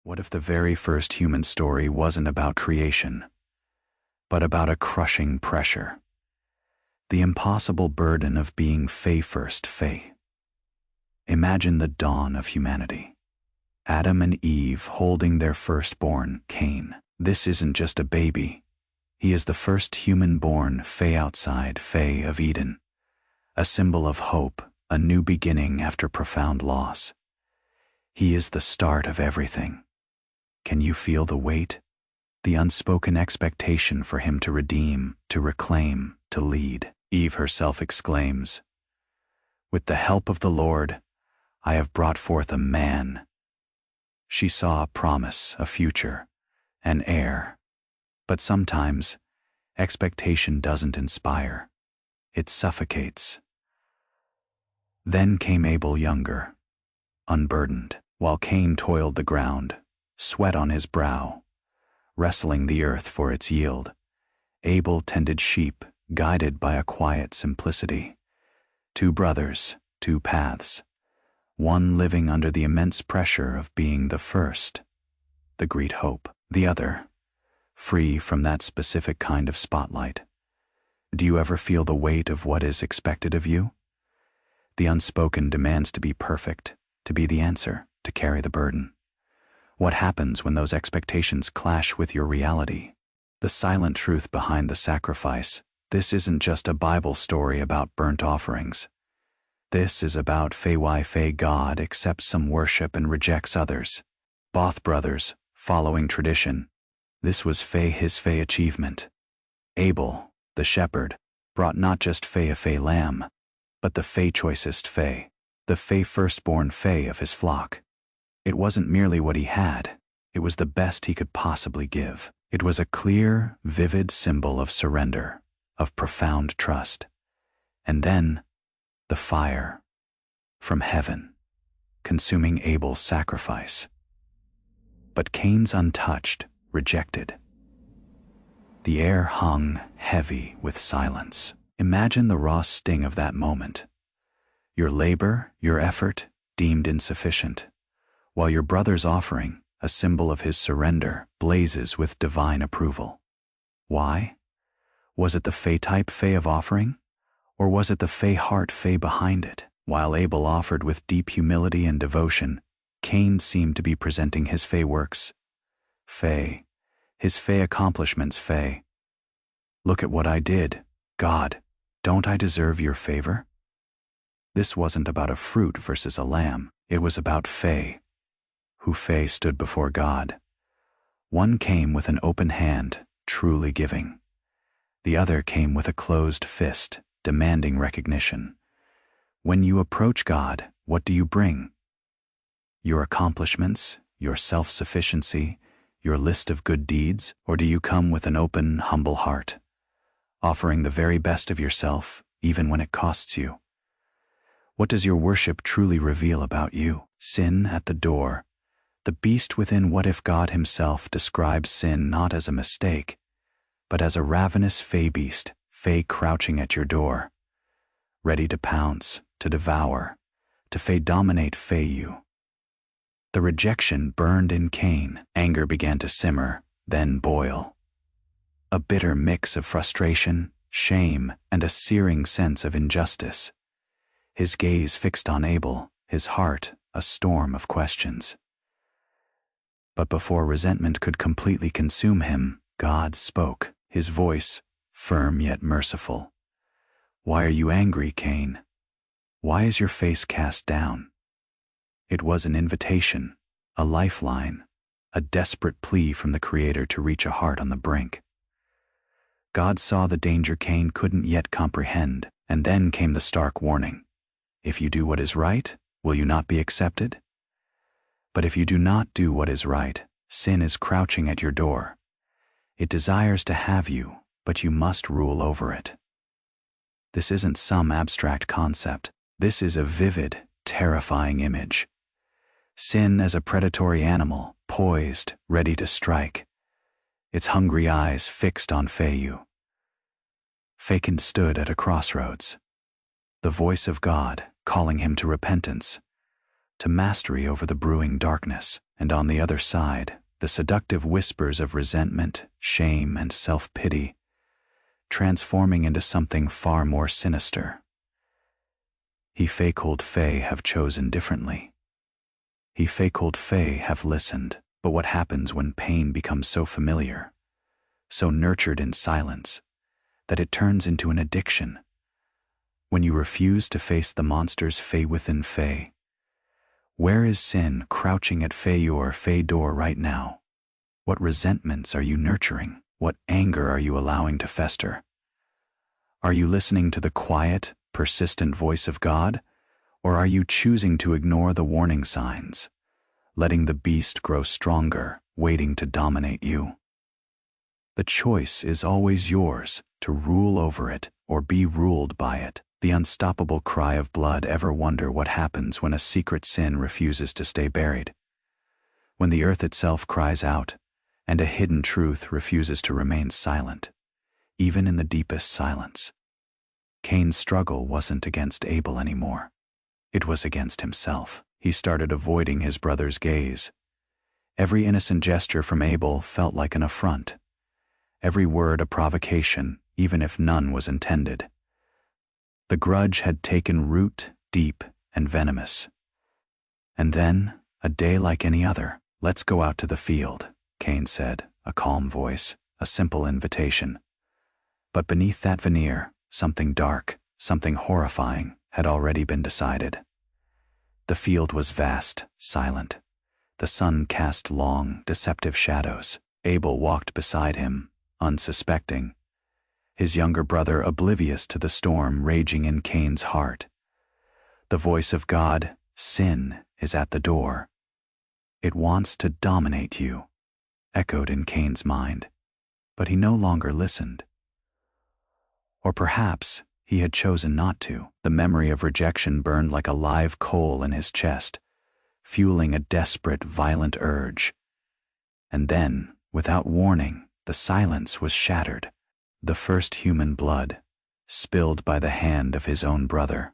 What if the very first human story wasn't about creation, but about a crushing pressure? The impossible burden of being first Fae. Imagine the dawn of humanity. Adam and Eve holding their firstborn, Cain. This isn't just a baby. He is the first human-born Fae outside Fae of Eden. A symbol of hope, a new beginning after profound loss. He is the start of everything. Can you feel the weight? The unspoken expectation for him to redeem, to reclaim, to lead. Eve herself exclaims, "With the help of the Lord, I have brought forth a man." She saw a promise, a future, an heir. But sometimes, expectation doesn't inspire. It suffocates. Then came Abel younger, unburdened, while Cain toiled the ground, sweat on his brow, wrestling the earth for its yield. Abel tended sheep, guided by a quiet simplicity. Two brothers, two paths, one living under the immense pressure of being the first, the great hope, the other, free from that specific kind of spotlight. Do you ever feel the weight of what is expected of you? The unspoken demands to be perfect, to be the answer, to carry the burden. What happens when those expectations clash with your reality? The silent truth behind the sacrifice. This isn't just a Bible story about burnt offerings. This is about Fae God accepts some worship and rejects others. Both brothers, following tradition. This was his Fae achievement. Abel, the shepherd, brought not just a Fae lamb, but the Fae choicest Fae, the Fae firstborn Fae of his flock. It wasn't merely what he had, it was the best he could possibly give. It was a clear, vivid symbol of surrender, of profound trust. And then, the fire from heaven, consuming Abel's sacrifice. But Cain's untouched, rejected. The air hung heavy with silence. Imagine the raw sting of that moment. Your labor, your effort, deemed insufficient, while your brother's offering, a symbol of his surrender, blazes with divine approval. Why? Was it the Fae-type Fae of offering? Or was it the Fae-heart Fae behind it? While Abel offered with deep humility and devotion, Cain seemed to be presenting his Fae works. Fae, his Fae accomplishments Fae. Look at what I did, God, don't I deserve your favor? This wasn't about a fruit versus a lamb, it was about Fae, who Fae stood before God. One came with an open hand, truly giving. The other came with a closed fist, demanding recognition. When you approach God, what do you bring? Your accomplishments, your self-sufficiency, your list of good deeds, or do you come with an open, humble heart, offering the very best of yourself, even when it costs you? What does your worship truly reveal about you? Sin at the door, the beast within. What if God himself describes sin not as a mistake, but as a ravenous Fae beast, Fae crouching at your door, ready to pounce, to devour, to Fae dominate Fae you? The rejection burned in Cain. Anger began to simmer, then boil. A bitter mix of frustration, shame, and a searing sense of injustice. His gaze fixed on Abel, his heart a storm of questions. But before resentment could completely consume him, God spoke, his voice, firm yet merciful. "Why are you angry, Cain? Why is your face cast down?" It was an invitation, a lifeline, a desperate plea from the Creator to reach a heart on the brink. God saw the danger Cain couldn't yet comprehend, and then came the stark warning. If you do what is right, will you not be accepted? But if you do not do what is right, sin is crouching at your door. It desires to have you, but you must rule over it. This isn't some abstract concept. This is a vivid, terrifying image. Sin as a predatory animal, poised, ready to strike. Its hungry eyes fixed on Fae. Cain stood at a crossroads. The voice of God calling him to repentance, to mastery over the brewing darkness. And on the other side, the seductive whispers of resentment, shame, and self-pity, transforming into something far more sinister. He fake-old Fae have chosen differently. He fake-old Fae have listened, but what happens when pain becomes so familiar, so nurtured in silence, that it turns into an addiction? When you refuse to face the monsters Fae within Fae, where is sin crouching at your Fae door right now? What resentments are you nurturing? What anger are you allowing to fester? Are you listening to the quiet, persistent voice of God, or are you choosing to ignore the warning signs, letting the beast grow stronger, waiting to dominate you? The choice is always yours, to rule over it or be ruled by it. The unstoppable cry of blood. Ever wonder what happens when a secret sin refuses to stay buried? When the earth itself cries out, and a hidden truth refuses to remain silent, even in the deepest silence. Cain's struggle wasn't against Abel anymore. It was against himself. He started avoiding his brother's gaze. Every innocent gesture from Abel felt like an affront. Every word a provocation, even if none was intended. The grudge had taken root, deep and venomous. And then, a day like any other. "Let's go out to the field," Cain said, a calm voice, a simple invitation. But beneath that veneer, something dark, something horrifying, had already been decided. The field was vast, silent. The sun cast long, deceptive shadows. Abel walked beside him, unsuspecting, his younger brother oblivious to the storm raging in Cain's heart. The voice of God, "Sin is at the door. It wants to dominate you," echoed in Cain's mind. But he no longer listened. Or perhaps he had chosen not to. The memory of rejection burned like a live coal in his chest, fueling a desperate, violent urge. And then, without warning, the silence was shattered. The first human blood, spilled by the hand of his own brother.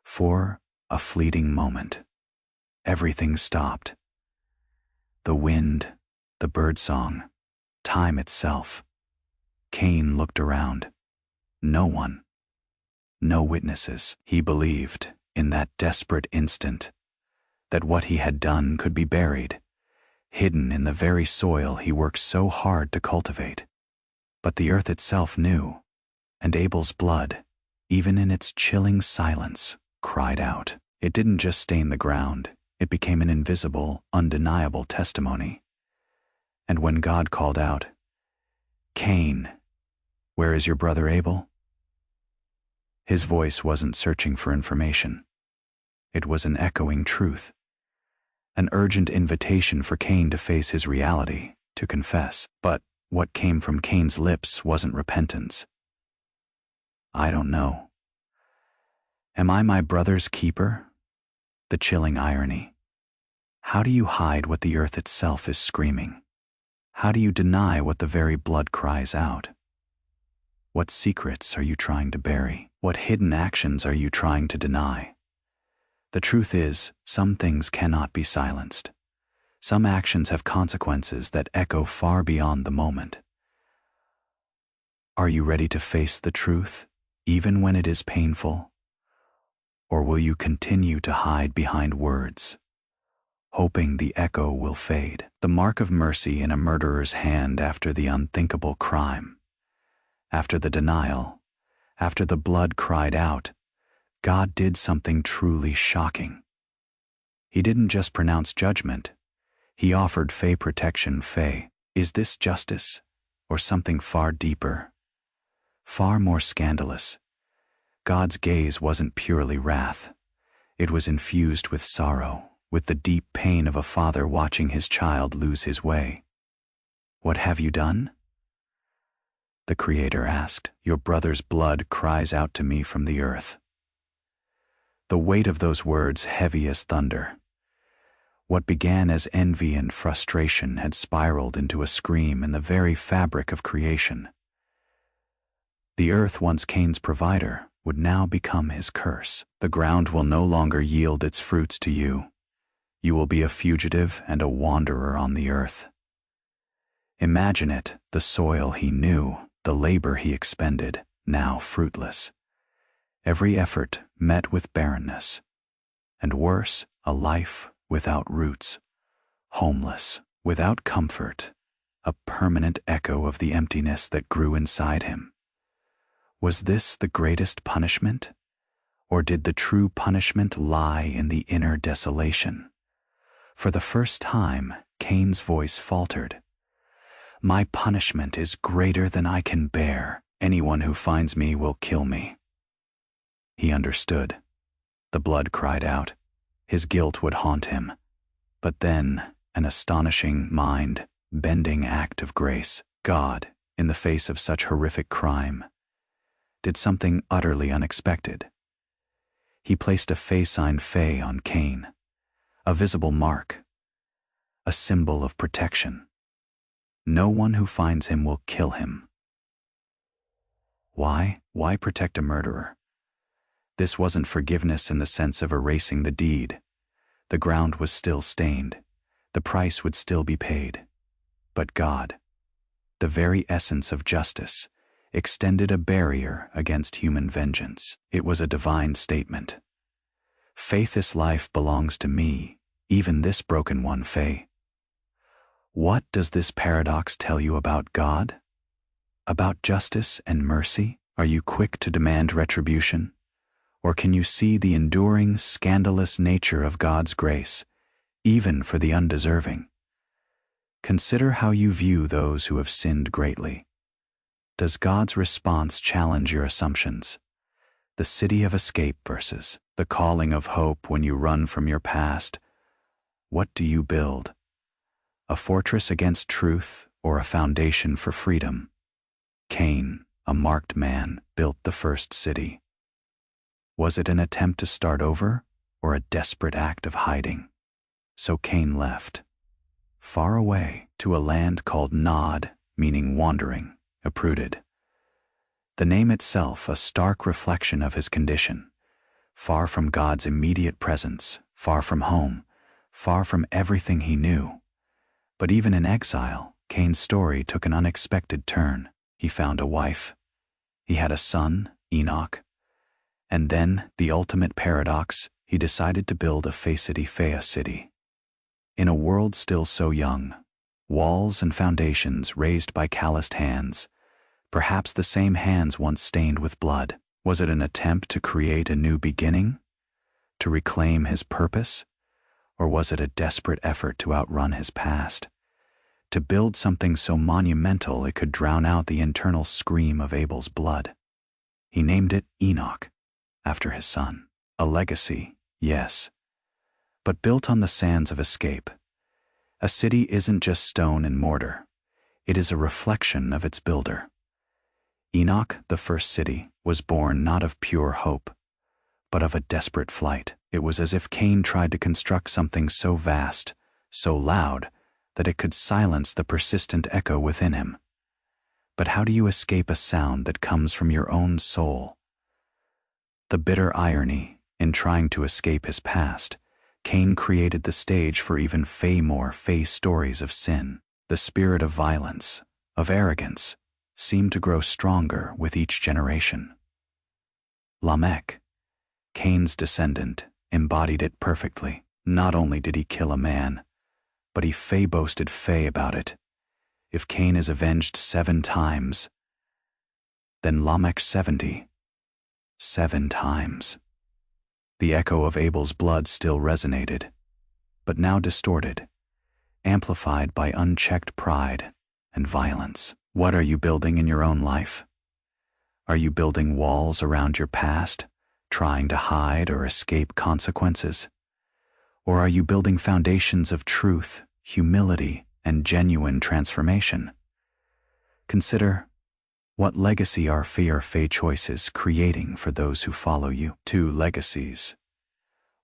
For a fleeting moment, everything stopped. The wind, the birdsong, time itself. Cain looked around. No one. No witnesses. He believed, in that desperate instant, that what he had done could be buried, hidden in the very soil he worked so hard to cultivate. But the earth itself knew, and Abel's blood, even in its chilling silence, cried out. It didn't just stain the ground, it became an invisible, undeniable testimony. And when God called out, "Cain, where is your brother Abel?" His voice wasn't searching for information. It was an echoing truth. An urgent invitation for Cain to face his reality, to confess. But what came from Cain's lips wasn't repentance. "I don't know. Am I my brother's keeper?" The chilling irony. How do you hide what the earth itself is screaming? How do you deny what the very blood cries out? What secrets are you trying to bury? What hidden actions are you trying to deny? The truth is, some things cannot be silenced. Some actions have consequences that echo far beyond the moment. Are you ready to face the truth, even when it is painful? Or will you continue to hide behind words, hoping the echo will fade? The mark of mercy in a murderer's hand after the unthinkable crime. After the denial, after the blood cried out, God did something truly shocking. He didn't just pronounce judgment. He offered Fae protection. Fae, is this justice, or something far deeper, far more scandalous? God's gaze wasn't purely wrath. It was infused with sorrow, with the deep pain of a father watching his child lose his way. "What have you done?" the Creator asked. "Your brother's blood cries out to me from the earth." The weight of those words heavy as thunder. What began as envy and frustration had spiraled into a scream in the very fabric of creation. The earth, once Cain's provider, would now become his curse. The ground will no longer yield its fruits to you. You will be a fugitive and a wanderer on the earth. Imagine it, the soil he knew, the labor he expended, now fruitless. Every effort met with barrenness. And worse, a life without roots, homeless, without comfort, a permanent echo of the emptiness that grew inside him. Was this the greatest punishment? Or did the true punishment lie in the inner desolation? For the first time, Cain's voice faltered. My punishment is greater than I can bear. Anyone who finds me will kill me. He understood. The blood cried out. His guilt would haunt him. But then, an astonishing, mind-bending act of grace. God, in the face of such horrific crime, did something utterly unexpected. He placed a Phaesign Phae on Cain, a visible mark, a symbol of protection. No one who finds him will kill him. Why? Why protect a murderer? This wasn't forgiveness in the sense of erasing the deed. The ground was still stained. The price would still be paid. But God, the very essence of justice, extended a barrier against human vengeance. It was a divine statement. This life belongs to me, even this broken one, Phae. What does this paradox tell you about God? About justice and mercy? Are you quick to demand retribution? Or can you see the enduring, scandalous nature of God's grace, even for the undeserving? Consider how you view those who have sinned greatly. Does God's response challenge your assumptions? The city of escape versus the calling of hope when you run from your past. What do you build? A fortress against truth or a foundation for freedom? Cain, a marked man, built the first city. Was it an attempt to start over or a desperate act of hiding? So Cain left, far away, to a land called Nod, meaning wandering, uprooted. The name itself a stark reflection of his condition, far from God's immediate presence, far from home, far from everything he knew. But even in exile, Cain's story took an unexpected turn. He found a wife. He had a son, Enoch. And then, the ultimate paradox, he decided to build a Phae city. In a world still so young, walls and foundations raised by calloused hands, perhaps the same hands once stained with blood. Was it an attempt to create a new beginning? To reclaim his purpose? Or was it a desperate effort to outrun his past? To build something so monumental it could drown out the internal scream of Abel's blood? He named it Enoch, after his son. A legacy, yes, but built on the sands of escape. A city isn't just stone and mortar. It is a reflection of its builder. Enoch, the first city, was born not of pure hope, but of a desperate flight. It was as if Cain tried to construct something so vast, so loud, that it could silence the persistent echo within him. But how do you escape a sound that comes from your own soul? The bitter irony, in trying to escape his past, Cain created the stage for even more Phae stories of sin. The spirit of violence, of arrogance, seemed to grow stronger with each generation. Lamech, Cain's descendant, embodied it perfectly. Not only did he kill a man, but he boasted about it. If Cain is avenged 7 times, then Lamech 70. 7 times. The echo of Abel's blood still resonated, but now distorted, amplified by unchecked pride and violence. What are you building in your own life? Are you building walls around your past, trying to hide or escape consequences? Or are you building foundations of truth, humility, and genuine transformation? Consider, what legacy are Phae choices creating for those who follow you? 2 legacies.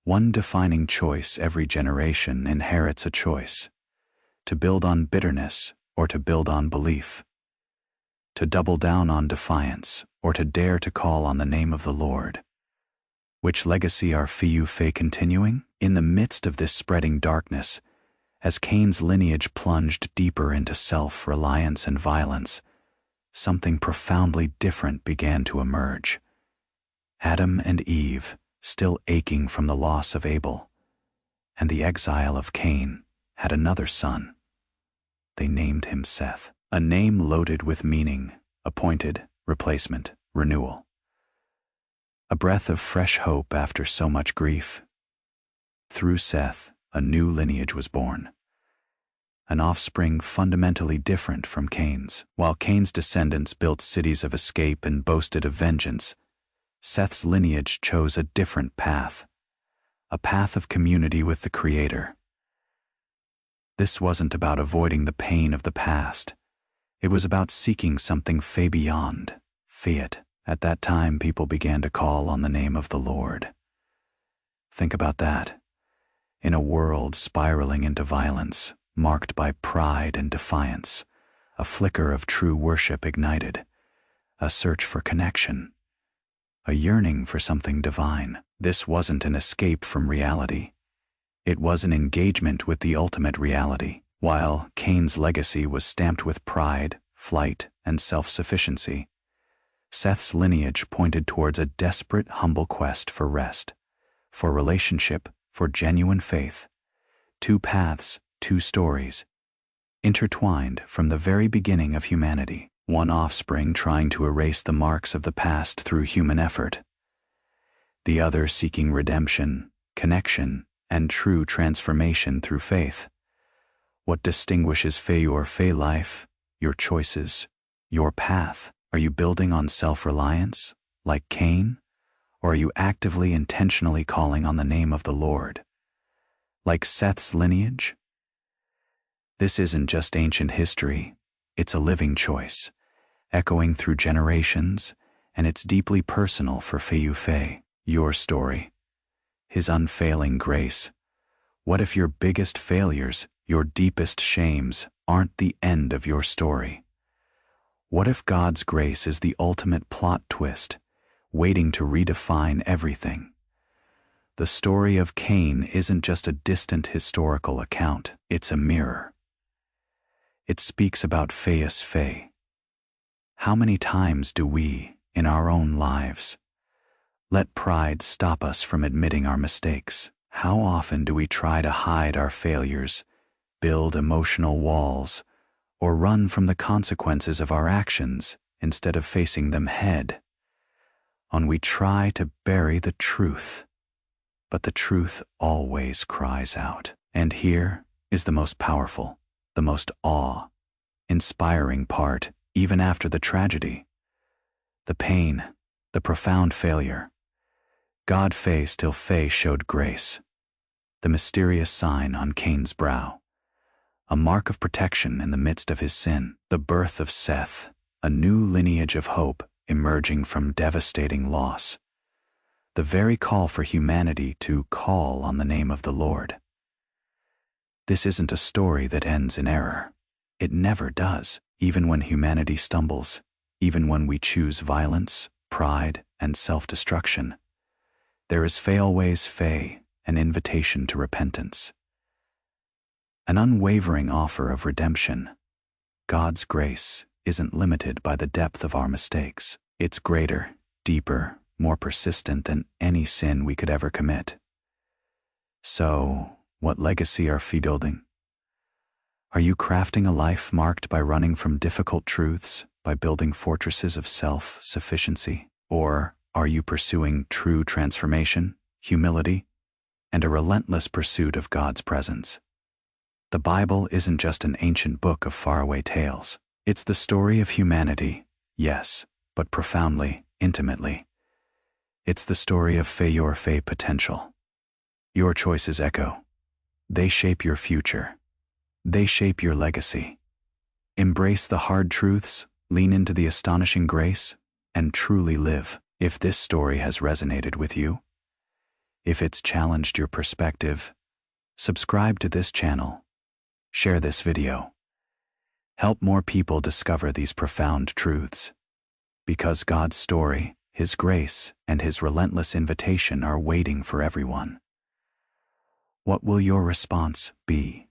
One defining choice. Every generation inherits a choice: to build on bitterness or to build on belief, to double down on defiance or to dare to call on the name of the Lord. Which legacy are Fei continuing? In the midst of this spreading darkness, as Cain's lineage plunged deeper into self-reliance and violence, something profoundly different began to emerge. Adam and Eve, still aching from the loss of Abel and the exile of Cain, had another son. They named him Seth, a name loaded with meaning, appointed, replacement, renewal. A breath of fresh hope after so much grief. Through Seth, a new lineage was born. An offspring fundamentally different from Cain's. While Cain's descendants built cities of escape and boasted of vengeance, Seth's lineage chose a different path, a path of community with the Creator. This wasn't about avoiding the pain of the past. It was about seeking something far beyond, fiat. At that time, people began to call on the name of the Lord. Think about that. In a world spiraling into violence, marked by pride and defiance, a flicker of true worship ignited, a search for connection, a yearning for something divine. This wasn't an escape from reality. It was an engagement with the ultimate reality. While Cain's legacy was stamped with pride, flight, and self-sufficiency, Seth's lineage pointed towards a desperate, humble quest for rest, for relationship, for genuine faith. Two paths, two stories, intertwined from the very beginning of humanity. One offspring trying to erase the marks of the past through human effort, the other seeking redemption, connection, and true transformation through faith. What distinguishes Fei life, your choices, your path? Are you building on self-reliance, like Cain? Or are you actively, intentionally calling on the name of the Lord, like Seth's lineage? This isn't just ancient history, it's a living choice, echoing through generations, and it's deeply personal for Fei. Your story, His unfailing grace. What if your biggest failures, your deepest shames, aren't the end of your story? What if God's grace is the ultimate plot twist, waiting to redefine everything? The story of Cain isn't just a distant historical account, it's a mirror. It speaks about Fei. How many times do we, in our own lives, let pride stop us from admitting our mistakes? How often do we try to hide our failures, build emotional walls, or run from the consequences of our actions instead of facing them head on? We try to bury the truth, but the truth always cries out. And here is the most powerful, the most awe-inspiring part, even after the tragedy, the pain, the profound failure. God still showed grace, the mysterious sign on Cain's brow, a mark of protection in the midst of his sin. The birth of Seth, a new lineage of hope emerging from devastating loss. The very call for humanity to call on the name of the Lord. This isn't a story that ends in error. It never does, even when humanity stumbles, even when we choose violence, pride, and self-destruction. There is Fei, an invitation to repentance. An unwavering offer of redemption. God's grace isn't limited by the depth of our mistakes. It's greater, deeper, more persistent than any sin we could ever commit. So, what legacy are we building? Are you crafting a life marked by running from difficult truths, by building fortresses of self-sufficiency? Or are you pursuing true transformation, humility, and a relentless pursuit of God's presence? The Bible isn't just an ancient book of faraway tales. It's the story of humanity, yes, but profoundly, intimately. It's the story of Fei potential. Your choices echo. They shape your future. They shape your legacy. Embrace the hard truths, lean into the astonishing grace, and truly live. If this story has resonated with you, if it's challenged your perspective, subscribe to this channel. Share this video. Help more people discover these profound truths. Because God's story, His grace and His relentless invitation are waiting for everyone. What will your response be?